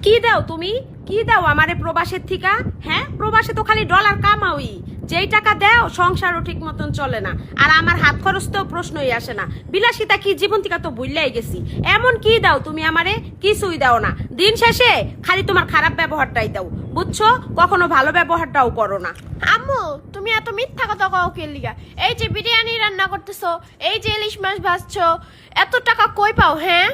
কি দাও তুমি? কি দাও আমারে প্রবাসের থিকা? হ্যাঁ, প্রবাসে তো খালি ডলার কামাওই, যেই টাকা দেও সংসারও ঠিক মতন চলে না, আর আমার হাত খরচ তো প্রশ্নই আসে না। বিলাসিতা কি জীবন থেকে তো ভুললাই গেছি। এমন কি দাও তুমি আমারে? কিছুই দাও না, দিন শেষে খালি তোমার খারাপ ব্যবহারটাই দাও, বুঝছো? কখনো ভালো ব্যবহারটাও করো না। আম্মু, তুমি এত মিথ্যা কথা কও কে লিগা? এই যে বিরিয়ানি রান্না করতেছো, এই যে ইলিশ মাছ ভাজছো, এত টাকা কই পাও? হ্যাঁ,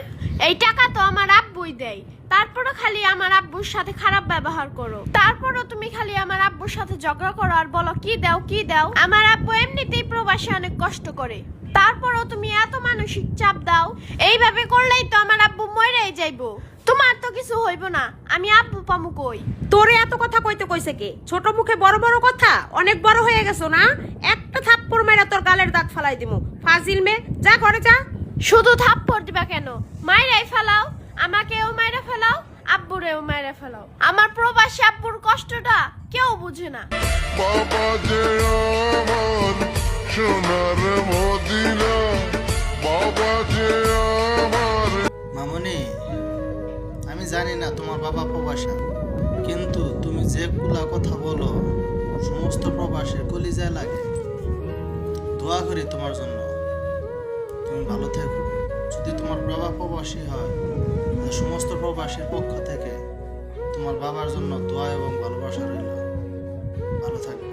এই টাকা তো আমার আব্বুই দেয়। তারপরও খালি আমার আব্বুর সাথে খারাপ ব্যবহার করো। তারপরও তুমি খালি আমার আব্বুর সাথে ঝগড়া করো আর বলো কি দাও কি দাও। আমার আব্বু এমনিতেই প্রবাসে অনেক কষ্ট করে, তারপরও তুমি এত মানসিক চাপ দাও। এইভাবে করলেই তো আমার আব্বু মরেই যাইবো। তোমার তো কিছু হইব না, আমি আব্বু পামু কই? তোরে এত কথা কইতে কইছে কে? ছোট মুখে বড় বড় কথা, অনেক বড় হয়ে গেছো না? একটা থাপ্পড় মেরে তোর গালের দাঁত ফালাই দিমু। ফাজিল মে, যা ঘরে যা। শুধু থাপ্পড় দিবা কেন? মাইরাই ফেলাও, আমাকেও মাইরা ফেলাও, আব্বুরেও মাইরা ফেলাও। আমার প্রবাসী আব্বুর কষ্টটা কেউ বুঝে না। বাবা যে আমার সোনার মদিনা, বাবা যে আমার। মামনি, আমি জানি না তোমার বাবা প্রবাসী, কিন্তু তুমি যে কুলা কথা বলো সমস্ত প্রবাসের কলিজায় লাগে। দোয়া করি তোমার জন্য, তুমি ভালো থেকো। যদি তোমার বাবা প্রবাসী হয়, তাহলে সমস্ত প্রবাসীর পক্ষ থেকে তোমার বাবার জন্য দোয়া এবং ভালোবাসা রইল। ভালো থাকবে।